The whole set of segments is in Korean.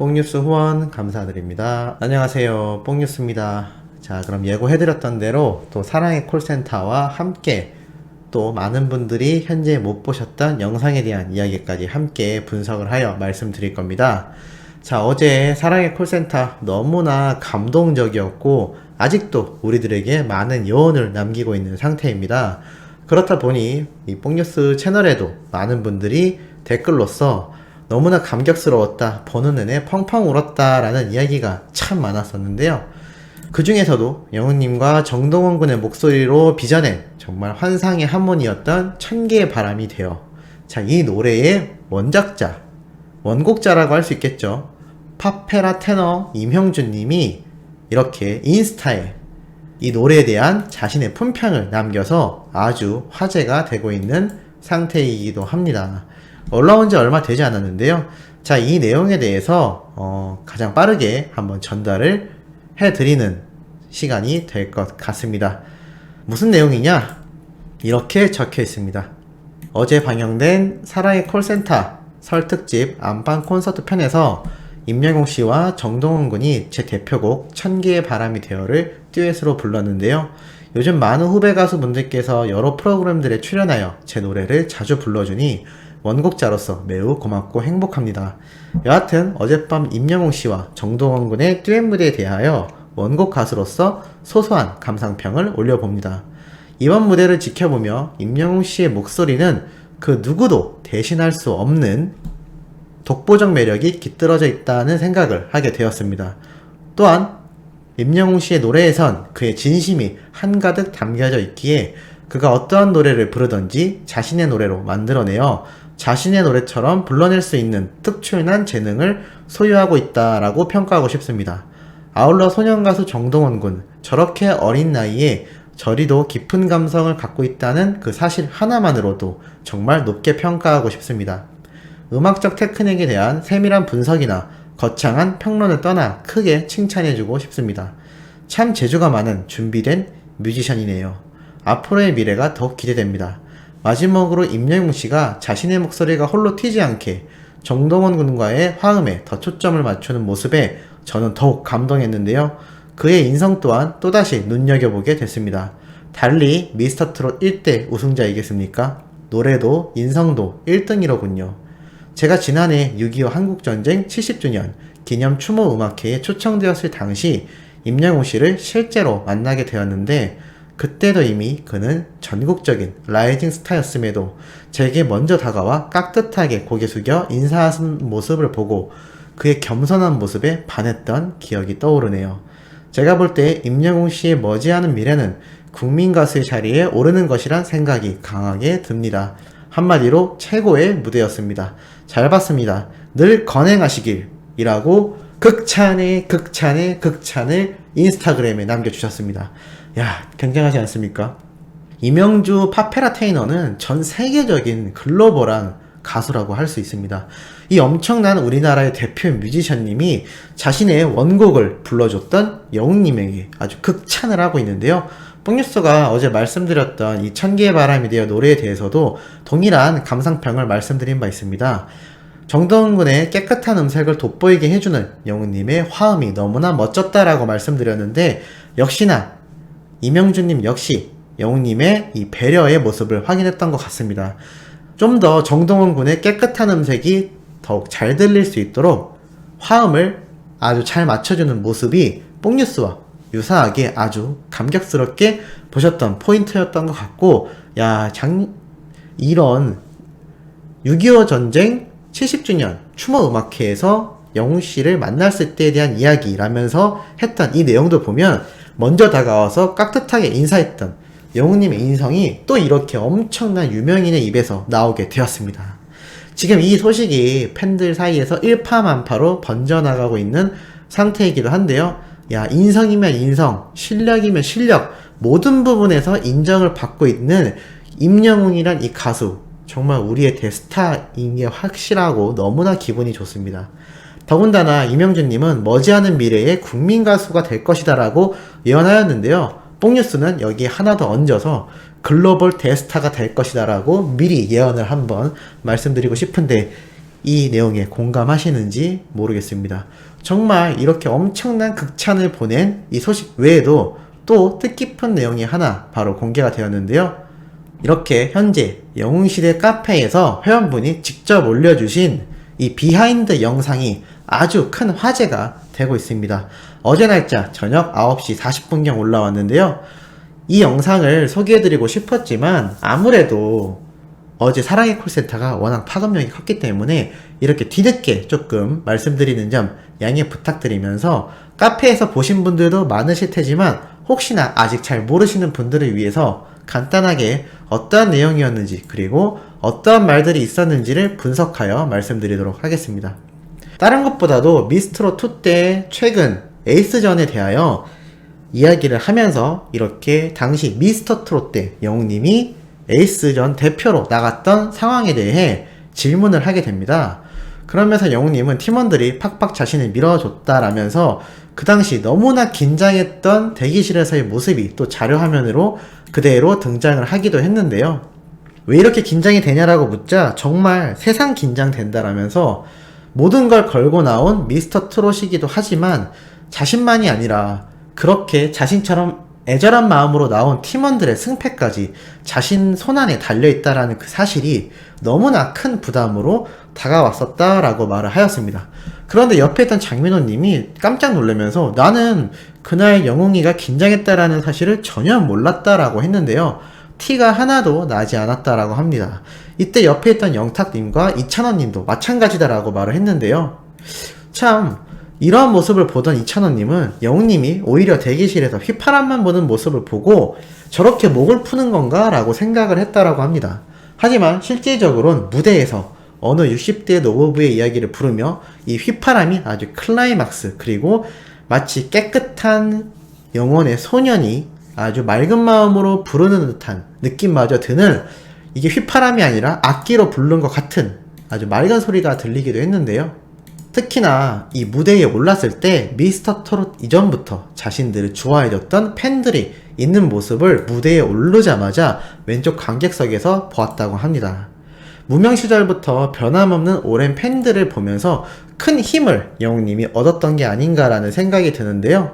뽕뉴스 후원 감사드립니다. 안녕하세요, 뽕뉴스입니다. 자, 그럼 예고해드렸던 대로 또 사랑의 콜센터와 함께 또 많은 분들이 현재 못 보셨던 영상에 대한 이야기까지 함께 분석을 하여 말씀드릴 겁니다. 자, 어제 사랑의 콜센터 너무나 감동적이었고 아직도 우리들에게 많은 여운을 남기고 있는 상태입니다. 그렇다 보니 이 뽕뉴스 채널에도 많은 분들이 댓글로서 너무나 감격스러웠다, 보는 내내 펑펑 울었다 라는 이야기가 참 많았었는데요. 그 중에서도 영웅님과 정동원 군의 목소리로 빚어낸 정말 환상의 한문이었던 천개의 바람이 되어, 자, 이 노래의 원작자, 원곡자라고 할 수 있겠죠. 파페라 테너 임형준 님이 이렇게 인스타에 이 노래에 대한 자신의 품평을 남겨서 아주 화제가 되고 있는 상태이기도 합니다. 올라온 지 얼마 되지 않았는데요. 자, 이 내용에 대해서 가장 빠르게 한번 전달을 해드리는 시간이 될 것 같습니다. 무슨 내용이냐? 이렇게 적혀 있습니다. 어제 방영된 사랑의 콜센터 설 특집 안방 콘서트 편에서 임영웅 씨와 정동원 군이 제 대표곡 천개의 바람이 되어를 듀엣으로 불렀는데요. 요즘 많은 후배 가수분들께서 여러 프로그램들에 출연하여 제 노래를 자주 불러주니 원곡자로서 매우 고맙고 행복합니다. 여하튼 어젯밤 임영웅 씨와 정동원 군의 듀엣 무대에 대하여 원곡 가수로서 소소한 감상평을 올려봅니다. 이번 무대를 지켜보며 임영웅 씨의 목소리는 그 누구도 대신할 수 없는 독보적 매력이 깃들어져 있다는 생각을 하게 되었습니다. 또한 임영웅 씨의 노래에선 그의 진심이 한가득 담겨져 있기에 그가 어떠한 노래를 부르던지 자신의 노래로 만들어내어 자신의 노래처럼 불러낼 수 있는 특출난 재능을 소유하고 있다라고 평가하고 싶습니다. 아울러 소년가수 정동원 군, 저렇게 어린 나이에 저리도 깊은 감성을 갖고 있다는 그 사실 하나만으로도 정말 높게 평가하고 싶습니다. 음악적 테크닉에 대한 세밀한 분석이나 거창한 평론을 떠나 크게 칭찬해주고 싶습니다. 참 재주가 많은 준비된 뮤지션이네요. 앞으로의 미래가 더욱 기대됩니다. 마지막으로 임영웅 씨가 자신의 목소리가 홀로 튀지 않게 정동원 군과의 화음에 더 초점을 맞추는 모습에 저는 더욱 감동했는데요. 그의 인성 또한 또다시 눈여겨보게 됐습니다. 달리 미스터트롯 1대 우승자이겠습니까? 노래도 인성도 1등이로군요. 제가 지난해 6.25 한국전쟁 70주년 기념 추모 음악회에 초청되었을 당시 임영웅 씨를 실제로 만나게 되었는데 그때도 이미 그는 전국적인 라이징 스타였음에도 제게 먼저 다가와 깍듯하게 고개 숙여 인사하는 모습을 보고 그의 겸손한 모습에 반했던 기억이 떠오르네요. 제가 볼 때 임영웅 씨의 머지않은 미래는 국민가수의 자리에 오르는 것이란 생각이 강하게 듭니다. 한마디로 최고의 무대였습니다. 잘 봤습니다. 늘 건행하시길 이라고 극찬의 극찬을 인스타그램에 남겨주셨습니다. 야, 굉장하지 않습니까? 이명주 파페라 테이너는 전 세계적인 글로벌한 가수라고 할 수 있습니다. 이 엄청난 우리나라의 대표 뮤지션님이 자신의 원곡을 불러줬던 영웅님에게 아주 극찬을 하고 있는데요. 뽕뉴스가 어제 말씀드렸던 이 천개의 바람이 되어 노래에 대해서도 동일한 감상평을 말씀드린 바 있습니다. 정동원 군의 깨끗한 음색을 돋보이게 해주는 영웅님의 화음이 너무나 멋졌다라고 말씀드렸는데 역시나 임영준님 역시 영웅님의 이 배려의 모습을 확인했던 것 같습니다. 좀 더 정동원 군의 깨끗한 음색이 더욱 잘 들릴 수 있도록 화음을 아주 잘 맞춰주는 모습이 뽕뉴스와 유사하게 아주 감격스럽게 보셨던 포인트였던 것 같고, 야, 이런 6.25 전쟁 70주년 추모 음악회에서 영웅 씨를 만났을 때에 대한 이야기라면서 했던 이 내용도 보면 먼저 다가와서 깍듯하게 인사했던 영웅님의 인성이 또 이렇게 엄청난 유명인의 입에서 나오게 되었습니다. 지금 이 소식이 팬들 사이에서 일파만파로 번져나가고 있는 상태이기도 한데요. 야, 인성이면 인성, 실력이면 실력, 모든 부분에서 인정을 받고 있는 임영웅이란 이 가수, 정말 우리의 대스타인 게 확실하고 너무나 기분이 좋습니다. 더군다나 임영준님은 머지않은 미래에 국민가수가 될 것이다 라고 예언하였는데요. 뽕뉴스는 여기에 하나 더 얹어서 글로벌 대스타가 될 것이다 라고 미리 예언을 한번 말씀드리고 싶은데 이 내용에 공감하시는지 모르겠습니다. 정말 이렇게 엄청난 극찬을 보낸 이 소식 외에도 또 뜻깊은 내용이 하나 바로 공개가 되었는데요. 이렇게 현재 영웅시대 카페에서 회원분이 직접 올려주신 이 비하인드 영상이 아주 큰 화제가 되고 있습니다. 어제 날짜 저녁 9시 40분경 올라왔는데요. 이 영상을 소개해드리고 싶었지만 아무래도 어제 사랑의 콜센터가 워낙 파급력이 컸기 때문에 이렇게 뒤늦게 조금 말씀드리는 점 양해 부탁드리면서 카페에서 보신 분들도 많으실 테지만 혹시나 아직 잘 모르시는 분들을 위해서 간단하게 어떠한 내용이었는지 그리고 어떠한 말들이 있었는지를 분석하여 말씀드리도록 하겠습니다. 다른 것보다도 미스트롯2 때 최근 에이스전에 대하여 이야기를 하면서 이렇게 당시 미스터트롯 때 영웅님이 에이스전 대표로 나갔던 상황에 대해 질문을 하게 됩니다. 그러면서 영웅님은 팀원들이 팍팍 자신을 밀어줬다라면서 그 당시 너무나 긴장했던 대기실에서의 모습이 또 자료화면으로 그대로 등장을 하기도 했는데요. 왜 이렇게 긴장이 되냐라고 묻자 정말 세상 긴장된다라면서 모든 걸 걸고 나온 미스터 트롯이기도 하지만 자신만이 아니라 그렇게 자신처럼 애절한 마음으로 나온 팀원들의 승패까지 자신 손안에 달려있다라는 그 사실이 너무나 큰 부담으로 다가왔었다라고 말을 하였습니다. 그런데 옆에 있던 장민호님이 깜짝 놀라면서 나는 그날 영웅이가 긴장했다라는 사실을 전혀 몰랐다라고 했는데요. 티가 하나도 나지 않았다라고 합니다. 이때 옆에 있던 영탁님과 이찬원님도 마찬가지다라고 말을 했는데요. 참 이러한 모습을 보던 이찬원님은 영웅님이 오히려 대기실에서 휘파람만 보는 모습을 보고 저렇게 목을 푸는 건가? 라고 생각을 했다라고 합니다. 하지만 실질적으로는 무대에서 어느 60대 노부부의 이야기를 부르며 이 휘파람이 아주 클라이막스 그리고 마치 깨끗한 영혼의 소년이 아주 맑은 마음으로 부르는 듯한 느낌마저 드는 이게 휘파람이 아니라 악기로 부른 것 같은 아주 맑은 소리가 들리기도 했는데요. 특히나 이 무대에 올랐을 때 미스터 트롯 이전부터 자신들을 좋아해줬던 팬들이 있는 모습을 무대에 오르자마자 왼쪽 관객석에서 보았다고 합니다. 무명 시절부터 변함없는 오랜 팬들을 보면서 큰 힘을 영웅님이 얻었던 게 아닌가라는 생각이 드는데요.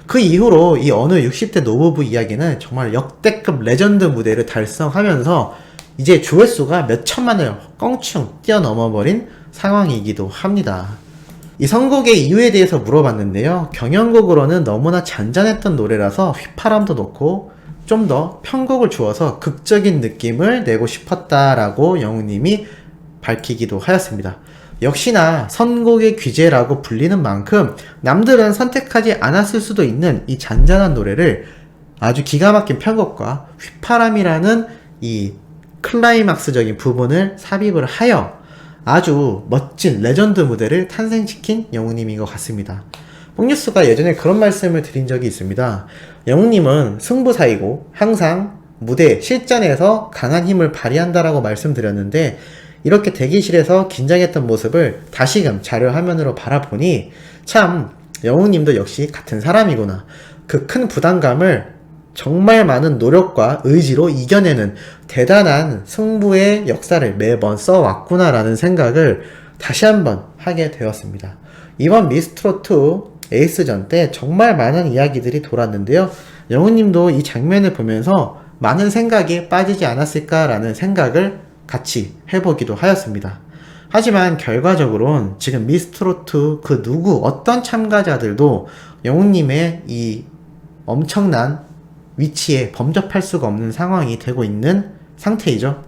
그 이후로 이 어느 60대 노부부 이야기는 정말 역대급 레전드 무대를 달성하면서 이제 조회수가 몇 천만을 껑충 뛰어넘어버린 상황이기도 합니다. 이 선곡의 이유에 대해서 물어봤는데요. 경연곡으로는 너무나 잔잔했던 노래라서 휘파람도 넣고 좀 더 편곡을 주어서 극적인 느낌을 내고 싶었다라고 영웅님이 밝히기도 하였습니다. 역시나 선곡의 귀재라고 불리는 만큼 남들은 선택하지 않았을 수도 있는 이 잔잔한 노래를 아주 기가 막힌 편곡과 휘파람이라는 이 클라이막스적인 부분을 삽입을 하여 아주 멋진 레전드 무대를 탄생시킨 영웅님인 것 같습니다. 뽕뉴스가 예전에 그런 말씀을 드린 적이 있습니다. 영웅님은 승부사이고 항상 무대 실전에서 강한 힘을 발휘한다라고 말씀드렸는데 이렇게 대기실에서 긴장했던 모습을 다시금 자료화면으로 바라보니 참 영웅님도 역시 같은 사람이구나. 그 큰 부담감을 정말 많은 노력과 의지로 이겨내는 대단한 승부의 역사를 매번 써왔구나라는 생각을 다시 한번 하게 되었습니다. 이번 미스트롯2 에이스전 때 정말 많은 이야기들이 돌았는데요. 영웅님도 이 장면을 보면서 많은 생각에 빠지지 않았을까라는 생각을 같이 해보기도 하였습니다. 하지만 결과적으로는 지금 미스트롯2 그 누구 어떤 참가자들도 영웅님의 이 엄청난 위치에 범접할 수가 없는 상황이 되고 있는 상태이죠.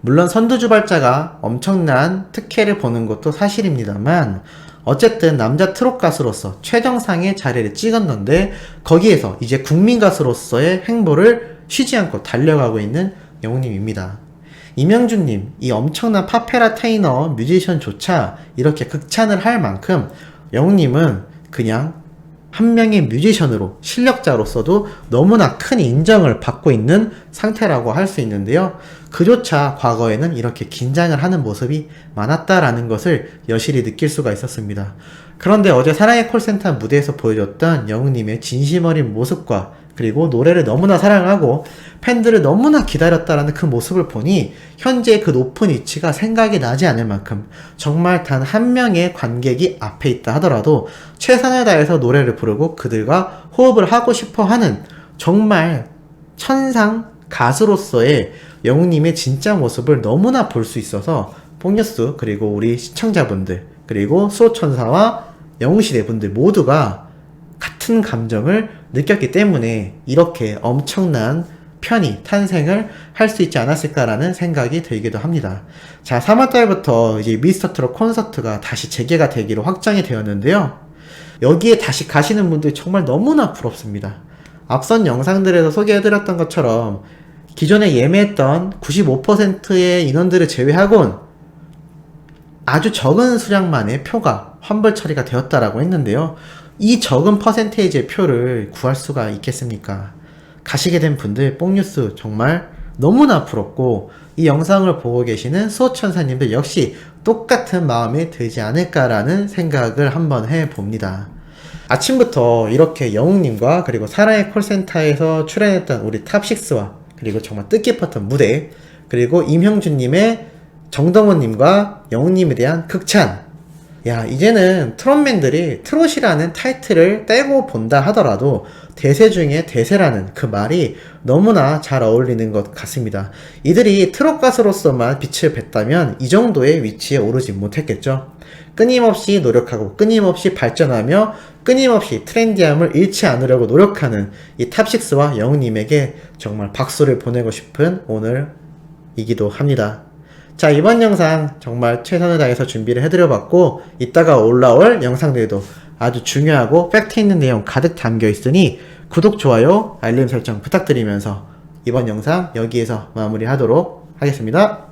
물론 선두주발자가 엄청난 특혜를 보는 것도 사실입니다만 어쨌든 남자 트롯 가수로서 최정상의 자리를 찍었는데 거기에서 이제 국민 가수로서의 행보를 쉬지 않고 달려가고 있는 영웅님입니다. 이명준님, 이 엄청난 파페라 테이너 뮤지션조차 이렇게 극찬을 할 만큼 영웅님은 그냥 한 명의 뮤지션으로 실력자로서도 너무나 큰 인정을 받고 있는 상태라고 할 수 있는데요. 그조차 과거에는 이렇게 긴장을 하는 모습이 많았다라는 것을 여실히 느낄 수가 있었습니다. 그런데 어제 사랑의 콜센터 무대에서 보여줬던 영웅님의 진심 어린 모습과 그리고 노래를 너무나 사랑하고 팬들을 너무나 기다렸다라는 그 모습을 보니 현재 그 높은 위치가 생각이 나지 않을 만큼 정말 단 한 명의 관객이 앞에 있다 하더라도 최선을 다해서 노래를 부르고 그들과 호흡을 하고 싶어 하는 정말 천상 가수로서의 영웅님의 진짜 모습을 너무나 볼 수 있어서 뽕뉴스 그리고 우리 시청자분들 그리고 수호천사와 영웅시대 분들 모두가 같은 감정을 느꼈기 때문에 이렇게 엄청난 편이 탄생을 할 수 있지 않았을까라는 생각이 들기도 합니다. 자, 3월달부터 이제 미스터트롯 콘서트가 다시 재개가 되기로 확정이 되었는데요. 여기에 다시 가시는 분들 정말 너무나 부럽습니다. 앞선 영상들에서 소개해드렸던 것처럼 기존에 예매했던 95%의 인원들을 제외하곤 아주 적은 수량만의 표가 환불 처리가 되었다라고 했는데요. 이 적은 퍼센테이지의 표를 구할 수가 있겠습니까? 가시게 된 분들 뽕뉴스 정말 너무나 부럽고 이 영상을 보고 계시는 수호천사님들 역시 똑같은 마음이 들지 않을까라는 생각을 한번 해봅니다. 아침부터 이렇게 영웅님과 그리고 사랑의 콜센터에서 출연했던 우리 탑6와 그리고 정말 뜻깊었던 무대 그리고 임형준님의 정동원님과 영웅님에 대한 극찬. 야, 이제는 트롯맨들이 트롯이라는 타이틀을 떼고 본다 하더라도 대세 중에 대세라는 그 말이 너무나 잘 어울리는 것 같습니다. 이들이 트롯 가수로서만 빛을 뵀다면 이 정도의 위치에 오르지 못했겠죠. 끊임없이 노력하고 끊임없이 발전하며 끊임없이 트렌디함을 잃지 않으려고 노력하는 이 탑6와 영웅님에게 정말 박수를 보내고 싶은 오늘이기도 합니다. 자, 이번 영상 정말 최선을 다해서 준비를 해드려봤고 이따가 올라올 영상들도 아주 중요하고 팩트 있는 내용 가득 담겨 있으니 구독, 좋아요, 알림 설정 부탁드리면서 이번 영상 여기에서 마무리하도록 하겠습니다.